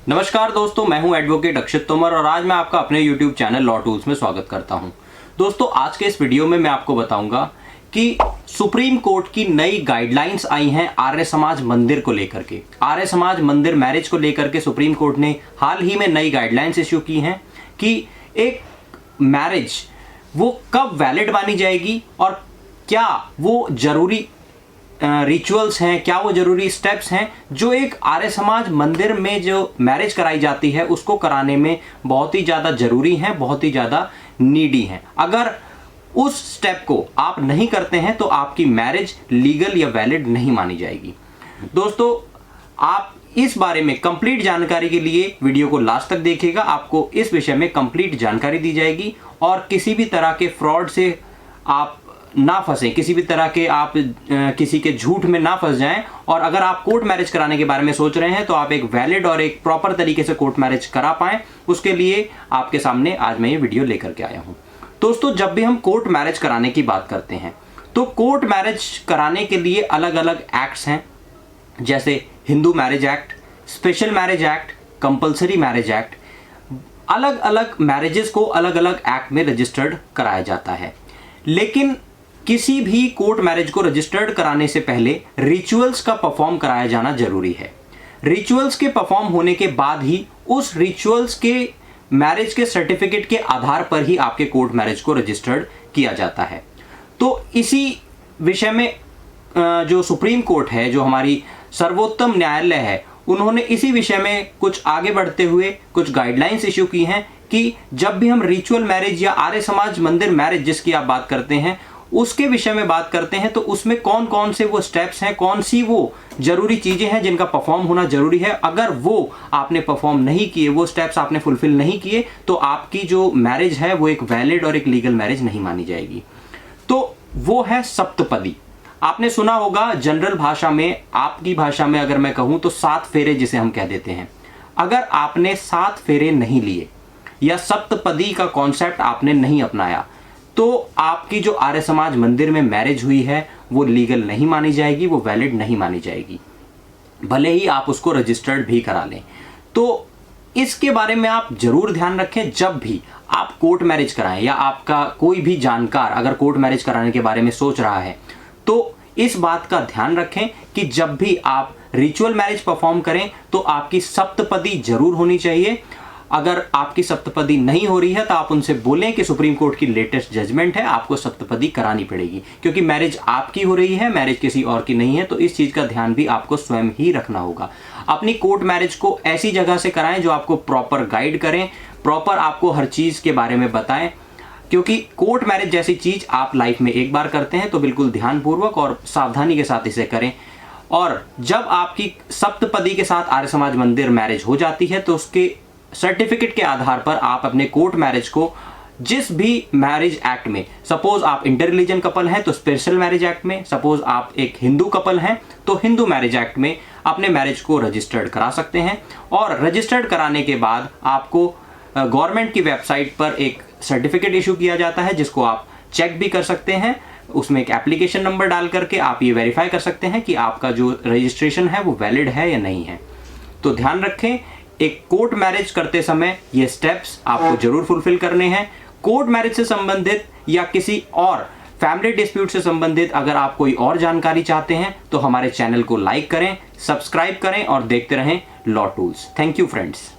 नमस्कार दोस्तों, मैं हूं एडवोकेट अक्षित तोमर और आज मैं आपका अपने YouTube चैनल लॉ टूल्स में स्वागत करता हूं। दोस्तों, आज के इस वीडियो में मैं आपको बताऊंगा कि सुप्रीम कोर्ट की नई गाइडलाइंस आई हैं आर्य समाज मंदिर को लेकर के। आर्य समाज मंदिर मैरिज को लेकर के सुप्रीम कोर्ट ने हाल ही में नई गाइडलाइंस इश्यू की हैं कि एक मैरिज वो कब वैलिड मानी जाएगी और क्या वो जरूरी रिचुअल्स हैं, क्या वो जरूरी स्टेप्स हैं जो एक आर्य समाज मंदिर में जो मैरिज कराई जाती है उसको कराने में बहुत ही ज़्यादा जरूरी हैं, बहुत ही ज़्यादा नीडी हैं। अगर उस स्टेप को आप नहीं करते हैं तो आपकी मैरिज लीगल या वैलिड नहीं मानी जाएगी। दोस्तों, आप इस बारे में कंप्लीट जानकारी के लिए वीडियो को लास्ट तक देखिएगा। आपको इस विषय में कंप्लीट जानकारी दी जाएगी और किसी भी तरह के फ्रॉड से आप ना फंसें, किसी भी तरह के आप किसी के झूठ में ना फंस जाएं। और अगर आप कोर्ट मैरिज कराने के बारे में सोच रहे हैं तो आप एक वैलिड और एक प्रॉपर तरीके से कोर्ट मैरिज करा पाएं, उसके लिए आपके सामने आज मैं ये वीडियो लेकर के आया हूं। दोस्तों, जब भी हम कोर्ट मैरिज कराने की बात करते हैं तो कोर्ट मैरिज कराने के लिए अलग अलग एक्ट्स हैं, जैसे Hindu marriage act, special marriage act, compulsory marriage act. अलग अलग मैरिजेस को अलग अलग एक्ट में रजिस्टर्ड कराया जाता है। लेकिन किसी भी कोर्ट मैरिज को रजिस्टर्ड कराने से पहले रिचुअल्स का परफॉर्म कराया जाना जरूरी है। रिचुअल्स के परफॉर्म होने के बाद ही उस रिचुअल्स के मैरिज के सर्टिफिकेट के आधार पर ही आपके कोर्ट मैरिज को रजिस्टर्ड किया जाता है। तो इसी विषय में जो सुप्रीम कोर्ट है, जो हमारी सर्वोत्तम न्यायालय है, उन्होंने इसी विषय में कुछ आगे बढ़ते हुए कुछ गाइडलाइंस इश्यू की हैं कि जब भी हम रिचुअल मैरिज या आर्य समाज मंदिर मैरिज जिसकी आप बात करते हैं उसके विषय में बात करते हैं तो उसमें कौन कौन से वो स्टेप्स हैं, कौन सी वो जरूरी चीजें हैं जिनका परफॉर्म होना जरूरी है। अगर वो आपने परफॉर्म नहीं किए, वो स्टेप्स आपने फुलफिल नहीं किए तो आपकी जो मैरिज है वो एक वैलिड और एक लीगल मैरिज नहीं मानी जाएगी। तो वो है सप्तपदी। आपने सुना होगा जनरल भाषा में, आपकी भाषा में अगर मैं कहूं तो 7 फेरे जिसे हम कह देते हैं। अगर आपने 7 फेरे नहीं लिए या सप्तपदी का कॉन्सेप्ट आपने नहीं अपनाया तो आपकी जो आर्य समाज मंदिर में मैरिज हुई है वो लीगल नहीं मानी जाएगी, वो वैलिड नहीं मानी जाएगी, भले ही आप उसको रजिस्टर्ड भी करा लें। तो इसके बारे में आप जरूर ध्यान रखें जब भी आप कोर्ट मैरिज कराएं या आपका कोई भी जानकार अगर कोर्ट मैरिज कराने के बारे में सोच रहा है तो इस बात का ध्यान रखें कि जब भी आप रिचुअल मैरिज परफॉर्म करें तो आपकी सप्तपदी जरूर होनी चाहिए। अगर आपकी सप्तपदी नहीं हो रही है तो आप उनसे बोलें कि सुप्रीम कोर्ट की लेटेस्ट जजमेंट है, आपको सप्तपदी करानी पड़ेगी, क्योंकि मैरिज आपकी हो रही है, मैरिज किसी और की नहीं है। तो इस चीज का ध्यान भी आपको स्वयं ही रखना होगा। अपनी कोर्ट मैरिज को ऐसी जगह से कराएं जो आपको प्रॉपर गाइड करें, प्रॉपर आपको हर चीज के बारे में बताएं, क्योंकि कोर्ट मैरिज जैसी चीज आप लाइफ में एक बार करते हैं तो बिल्कुल ध्यानपूर्वक और सावधानी के साथ इसे करें। और जब आपकी सप्तपदी के साथ आर्य समाज मंदिर मैरिज हो जाती है तो उसके सर्टिफिकेट के आधार पर आप अपने कोर्ट मैरिज को जिस भी मैरिज एक्ट में, सपोज आप इंटर रिलीजन कपल हैं तो स्पेशल मैरिज एक्ट में, सपोज आप एक हिंदू कपल हैं तो हिंदू मैरिज एक्ट में अपने मैरिज को रजिस्टर्ड करा सकते हैं। और रजिस्टर्ड कराने के बाद आपको गवर्नमेंट की वेबसाइट पर एक सर्टिफिकेट इशू किया जाता है जिसको आप चेक भी कर सकते हैं। उसमें एक एप्लीकेशन नंबर डाल करके आप ये वेरीफाई कर सकते हैं कि आपका जो रजिस्ट्रेशन है वो वैलिड है या नहीं है। तो ध्यान रखें, एक कोर्ट मैरिज करते समय ये स्टेप्स आपको जरूर फुलफिल करने हैं। कोर्ट मैरिज से संबंधित या किसी और फैमिली डिस्प्यूट से संबंधित अगर आप कोई और जानकारी चाहते हैं तो हमारे चैनल को लाइक करें, सब्सक्राइब करें और देखते रहें law tools. Thank you friends.